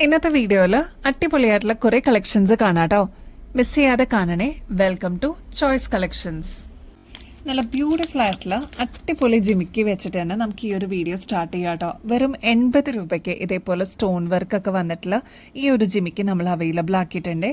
ഇന്നത്തെ വീഡിയോയിൽ അടിപൊളിയായിട്ടുള്ള കുറെ കളക്ഷൻസ് കാണാട്ടോ. മിസ് ചെയ്യാതെ കാണണേ. Welcome to Choice collections. നല്ല ബ്യൂട്ടിഫുൾ ആയിട്ടുള്ള അടിപൊളി ജിമിക്കി വെച്ചിട്ട് തന്നെ നമുക്ക് ഈ ഒരു വീഡിയോ സ്റ്റാർട്ട് ചെയ്യാം കേട്ടോ. വെറും 80 രൂപയ്ക്ക് ഇതേപോലെ സ്റ്റോൺ വർക്കൊക്കെ വന്നിട്ടുള്ള ഈ ഒരു ജിമിക്കി നമ്മൾ അവൈലബിൾ ആക്കിയിട്ടുണ്ട്.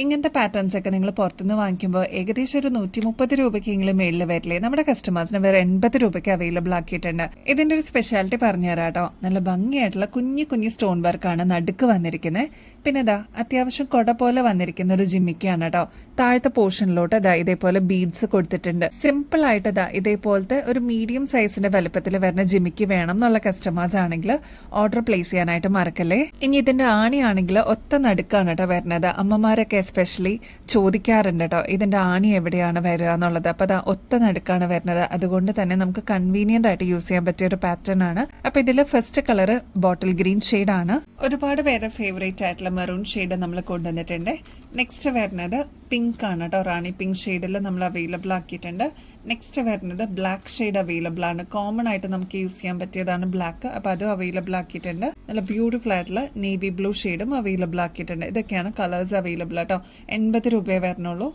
ഇങ്ങനത്തെ പാറ്റേൺസ് ഒക്കെ നിങ്ങൾ പുറത്തുനിന്ന് വാങ്ങിക്കുമ്പോൾ ഏകദേശം ഒരു 130 രൂപയ്ക്കെങ്കിലും മേളിൽ വരില്ലേ. നമ്മുടെ കസ്റ്റമേഴ്സിന് വേറെ 80 രൂപയ്ക്ക് അവൈലബിൾ ആക്കിയിട്ടുണ്ട്. ഇതിന്റെ ഒരു സ്പെഷ്യാലിറ്റി പറഞ്ഞുതരാം കേട്ടോ. നല്ല ഭംഗിയായിട്ടുള്ള കുഞ്ഞു കുഞ്ഞു സ്റ്റോൺ വർക്കാണ് നടുക്ക് വന്നിരിക്കുന്നത്. പിന്നെ ഇതാ അത്യാവശ്യം കൊട പോലെ വന്നിരിക്കുന്ന ഒരു ജിമ്മിക്കാണ് കേട്ടോ. താഴത്തെ പോർഷനിലോട്ട് ഇതാ ഇതേപോലെ ബീഡ്സ് കൊടുത്തിട്ടുണ്ട്. സിമ്പിൾ ആയിട്ട് ഇതാ ഇതേപോലത്തെ ഒരു മീഡിയം സൈസിന്റെ വലുപ്പത്തിൽ വരുന്ന ജിമ്മിക്ക് വേണം എന്നുള്ള കസ്റ്റമേഴ്സ് ആണെങ്കിൽ ഓർഡർ പ്ലേസ് ചെയ്യാനായിട്ട് മറക്കല്ലേ. ഇനി ഇതിന്റെ ആണിയാണെങ്കിൽ ഒത്ത നടുക്കാണ് കേട്ടോ വരുന്നത്. അമ്മമാരൊക്കെ എസ്പെഷ്യലി ചോദിക്കാറുണ്ട് കേട്ടോ, ഇതിന്റെ ആണി എവിടെയാണ് വരിക എന്നുള്ളത്. അപ്പൊ അത് ഒത്ത നടുക്കാണ് വരുന്നത്. അതുകൊണ്ട് തന്നെ നമുക്ക് കൺവീനിയന്റ് ആയിട്ട് യൂസ് ചെയ്യാൻ പറ്റിയ ഒരു പാറ്റേൺ ആണ്. അപ്പൊ ഇതിൽ first colour bottle green shade ആണ്. ഒരുപാട് പേരെ ഫേവറേറ്റ് ആയിട്ടുള്ള മെറൂൺ ഷെയ്ഡ് നമ്മൾ കൊണ്ടുവന്നിട്ടുണ്ട്. നെക്സ്റ്റ് വരുന്നത് പിങ്ക് ആണ് കേട്ടോ. റാണി പിങ്ക് ഷെയ്ഡിൽ നമ്മൾ അവൈലബിൾ ആക്കിയിട്ടുണ്ട്. നെക്സ്റ്റ് വരുന്നത് ബ്ലാക്ക് ഷെയ്ഡ് അവൈലബിൾ ആണ്. കോമൺ ആയിട്ട് നമുക്ക് യൂസ് ചെയ്യാൻ പറ്റിയതാണ് ബ്ലാക്ക്. അപ്പോൾ അതും അവൈലബിൾ ആക്കിയിട്ടുണ്ട്. നല്ല ബ്യൂട്ടിഫുൾ ആയിട്ടുള്ള നേവി ബ്ലൂ ഷെയ്ഡും അവൈലബിൾ ആക്കിയിട്ടുണ്ട്. ഇതൊക്കെയാണ് കളേഴ്സ് അവൈലബിൾ ആട്ടോ. 80 രൂപയെ വരണുള്ളൂ.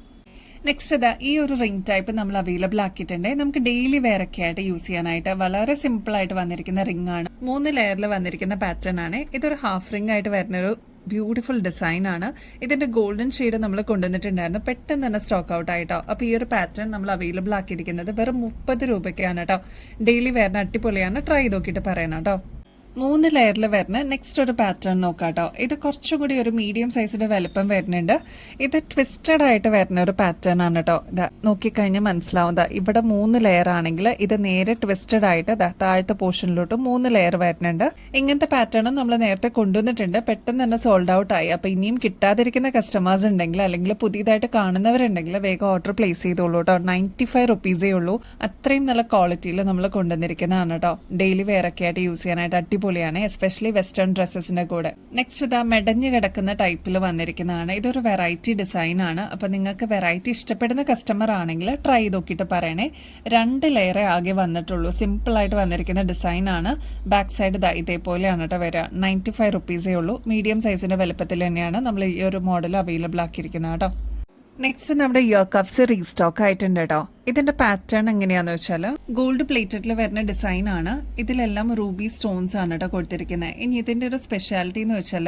നെക്സ്റ്റ് ഇതാ ഈ ഒരു റിംഗ് ടൈപ്പ് നമ്മൾ അവൈലബിൾ ആക്കിയിട്ടുണ്ട്. നമുക്ക് ഡെയിലി വെയർ ഒക്കെ ആയിട്ട് യൂസ് ചെയ്യാനായിട്ട് വളരെ സിമ്പിൾ ആയിട്ട് വന്നിരിക്കുന്ന റിംഗ് ആണ്. 3 ലെയറിൽ വന്നിരിക്കുന്ന പാറ്റേൺ ആണ്. ഇതൊരു ഹാഫ് റിംഗ് ആയിട്ട് വരുന്നൊരു ബ്യൂട്ടിഫുൾ ഡിസൈൻ ആണ്. ഇതിന്റെ ഗോൾഡൻ ഷെയ്ഡ് നമ്മൾ കൊണ്ടുവന്നിട്ടുണ്ടായിരുന്നു. പെട്ടെന്ന് തന്നെ സ്റ്റോക്ക് ഔട്ട് ആയിട്ടോ. അപ്പോൾ ഈ ഒരു പാറ്റേൺ നമ്മൾ അവൈലബിൾ ആക്കിയിരിക്കുന്നത് വെറും 30 രൂപയ്ക്കാണ് കേട്ടോ. ഡെയിലി വെയറിന് അടിപൊളിയാണ്. ട്രൈ ചെയ്ത് നോക്കിയിട്ട് പറയണം കേട്ടോ. 3 ലെയറിൽ വരുന്ന നെക്സ്റ്റ് ഒരു പാറ്റേൺ നോക്കാട്ടോ. ഇത് കുറച്ചും കൂടി ഒരു മീഡിയം സൈസിന്റെ വലുപ്പം വരുന്നുണ്ട്. ഇത് ട്വിസ്റ്റഡ് ആയിട്ട് വരുന്ന ഒരു പാറ്റേൺ ആണ് കേട്ടോ. ഇതാ നോക്കിക്കഴിഞ്ഞാൽ മനസ്സിലാവും. ഇവിടെ 3 ലെയർ ആണെങ്കിൽ ഇത് നേരെ ട്വിസ്റ്റഡ് ആയിട്ട് താഴത്തെ പോർഷനിലോട്ട് 3 ലെയർ വരുന്നുണ്ട്. ഇങ്ങനത്തെ പാറ്റേണും നമ്മൾ നേരത്തെ കൊണ്ടുവന്നിട്ടുണ്ട്. പെട്ടെന്ന് തന്നെ സോൾഡ് ഔട്ട് ആയി. അപ്പൊ ഇനിയും കിട്ടാതിരിക്കുന്ന കസ്റ്റമേഴ്സ് ഉണ്ടെങ്കിൽ അല്ലെങ്കിൽ പുതിയതായിട്ട് കാണുന്നവരുണ്ടെങ്കിൽ വേഗം ഓർഡർ പ്ലേസ് ചെയ്തോളൂ കേട്ടോ. 95 റുപ്പീസേ ഉള്ളൂ. അത്രയും നല്ല ക്വാളിറ്റിയിൽ നമ്മൾ കൊണ്ടുവന്നിരിക്കുന്നതാണ് കേട്ടോ. ഡെയിലി വെയർ ഒക്കെ ആയിട്ട് യൂസ് ചെയ്യാനായിട്ട് അടിപൊളിയാണ്, എസ്പെഷ്യലി വെസ്റ്റേൺ ഡ്രസ്സസിന്റെ കൂടെ. നെക്സ്റ്റ് ഇതാ മെടഞ്ഞു കിടക്കുന്ന ടൈപ്പിൽ വന്നിരിക്കുന്നതാണ്. ഇതൊരു വെറൈറ്റി ഡിസൈൻ ആണ്. അപ്പൊ നിങ്ങൾക്ക് വെറൈറ്റി ഇഷ്ടപ്പെടുന്ന കസ്റ്റമർ ആണെങ്കിൽ ട്രൈ ചെയ്ത് നോക്കിയിട്ട് പറയണേ. 2 ലെയറേ ആകെ വന്നിട്ടുള്ളൂ. സിമ്പിൾ ആയിട്ട് വന്നിരിക്കുന്ന ഡിസൈൻ ആണ്. ബാക്ക് സൈഡ് ഇതേപോലെയാണ് കേട്ടോ വരിക. 95 റുപ്പീസേ ഉള്ളൂ. മീഡിയം സൈസിന്റെ വലുപ്പത്തിൽ തന്നെയാണ് നമ്മൾ ഈ ഒരു മോഡൽ അവൈലബിൾ ആക്കിയിരിക്കുന്നത് കേട്ടോ. നെക്സ്റ്റ് നമ്മുടെ ഇയർ കപ്സ് റീസ്റ്റോക്ക് ആയിട്ടുണ്ട് കേട്ടോ. ഇതിന്റെ പാറ്റേൺ എങ്ങനെയാന്ന് വെച്ചാൽ ഗോൾഡ് പ്ലേറ്റഡിൽ വരുന്ന ഡിസൈൻ ആണ്. ഇതിലെല്ലാം റൂബി സ്റ്റോൺസ് ആണ് കേട്ടോ കൊടുത്തിരിക്കുന്നത്. ഇനി ഇതിന്റെ ഒരു സ്പെഷ്യാലിറ്റി എന്ന് വെച്ചാൽ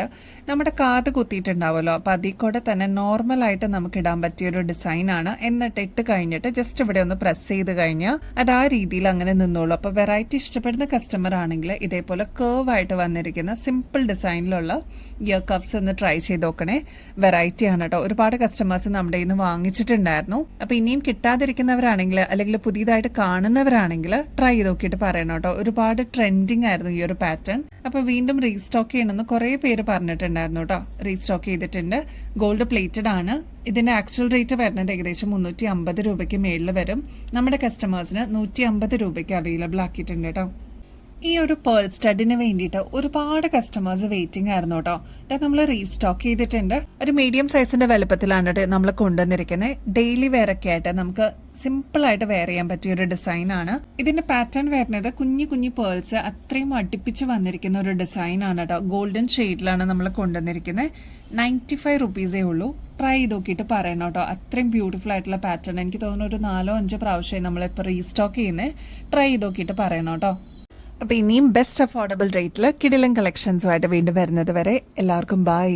നമ്മുടെ കാത് കുത്തിയിട്ടുണ്ടാവുമല്ലോ. അപ്പൊ അതിൽ കൂടെ തന്നെ നോർമൽ ആയിട്ട് നമുക്ക് ഇടാൻ പറ്റിയ ഒരു ഡിസൈൻ ആണ്. എന്നിട്ട് ഇട്ട് കഴിഞ്ഞിട്ട് ജസ്റ്റ് ഇവിടെ ഒന്ന് പ്രസ് ചെയ്ത് കഴിഞ്ഞാൽ അത് ആ രീതിയിൽ അങ്ങനെ നിന്നോളൂ. അപ്പൊ വെറൈറ്റി ഇഷ്ടപ്പെടുന്ന കസ്റ്റമർ ആണെങ്കിൽ ഇതേപോലെ കേർവ് ആയിട്ട് വന്നിരിക്കുന്ന സിമ്പിൾ ഡിസൈനിലുള്ള ഇയർ കപ്സ് ഒന്ന് ട്രൈ ചെയ്ത് നോക്കണേ. വെറൈറ്റി ആണ് കേട്ടോ. ഒരുപാട് കസ്റ്റമേഴ്സ് നമ്മുടെ ഇന്ന് വാങ്ങിച്ചിട്ടുണ്ടായിരുന്നു. അപ്പൊ ഇനിയും കിട്ടാതിരിക്കുന്നവരാണെങ്കിൽ അല്ലെങ്കിൽ പുതിയതായിട്ട് കാണുന്നവരാണെങ്കിൽ ട്രൈ ചെയ്ത് നോക്കിയിട്ട് പറയണം കേട്ടോ. ഒരുപാട് ട്രെൻഡിങ് ആയിരുന്നു ഈ ഒരു പാറ്റേൺ. അപ്പൊ വീണ്ടും റീസ്റ്റോക്ക് ചെയ്യണമെന്ന് കുറെ പേര് പറഞ്ഞിട്ടുണ്ടായിരുന്നു കേട്ടോ. റീസ്റ്റോക്ക് ചെയ്തിട്ടുണ്ട്. ഗോൾഡ് പ്ലേറ്റഡ് ആണ്. ഇതിന്റെ ആക്ച്വൽ റേറ്റ് വരുന്നത് ഏകദേശം 350 രൂപയ്ക്ക് മേളിൽ വരും. നമ്മുടെ കസ്റ്റമേഴ്സിന് 150 രൂപയ്ക്ക് അവൈലബിൾ ആക്കിയിട്ടുണ്ട് കേട്ടോ. ഈ ഒരു പേൾ സ്റ്റഡിന് വേണ്ടിയിട്ട് ഒരുപാട് കസ്റ്റമേഴ്സ് വെയിറ്റിംഗ് ആയിരുന്നു കേട്ടോ. ഇത് നമ്മൾ റീസ്റ്റോക്ക് ചെയ്തിട്ടുണ്ട്. ഒരു മീഡിയം സൈസിന്റെ വലുപ്പത്തിലാണ് നമ്മൾ കൊണ്ടുവന്നിരിക്കുന്നത്. ഡെയിലി വെയർ ഒക്കെ ആയിട്ട് നമുക്ക് സിമ്പിൾ ആയിട്ട് വെയർ ചെയ്യാൻ പറ്റിയ ഒരു ഡിസൈൻ ആണ്. ഇതിന്റെ പാറ്റേൺ വരുന്നത് കുഞ്ഞു കുഞ്ഞു പേൾസ് അത്രയും അടുപ്പിച്ച് വന്നിരിക്കുന്ന ഒരു ഡിസൈൻ ആണ് കേട്ടോ. ഗോൾഡൻ ഷെയ്ഡിലാണ് നമ്മൾ കൊണ്ടുവന്നിരിക്കുന്നത്. 95 റുപ്പീസേ ഉള്ളൂ. ട്രൈ ചെയ്ത് നോക്കിയിട്ട് പറയണം കേട്ടോ. അത്രയും ബ്യൂട്ടിഫുൾ ആയിട്ടുള്ള പാറ്റേൺ. എനിക്ക് തോന്നുന്നു ഒരു 4-5 പ്രാവശ്യം നമ്മളിപ്പോൾ റീസ്റ്റോക്ക് ചെയ്യുന്നത്. ട്രൈ ചെയ്ത് നോക്കിയിട്ട് പറയണം കേട്ടോ. അപ്പോൾ ഇനിയും ബെസ്റ്റ് അഫോർഡബിൾ റേറ്റിൽ കിടിലൻ കളക്ഷൻസുമായിട്ട് വീണ്ടും വരുന്നത് വരെ എല്ലാവർക്കും ബൈ.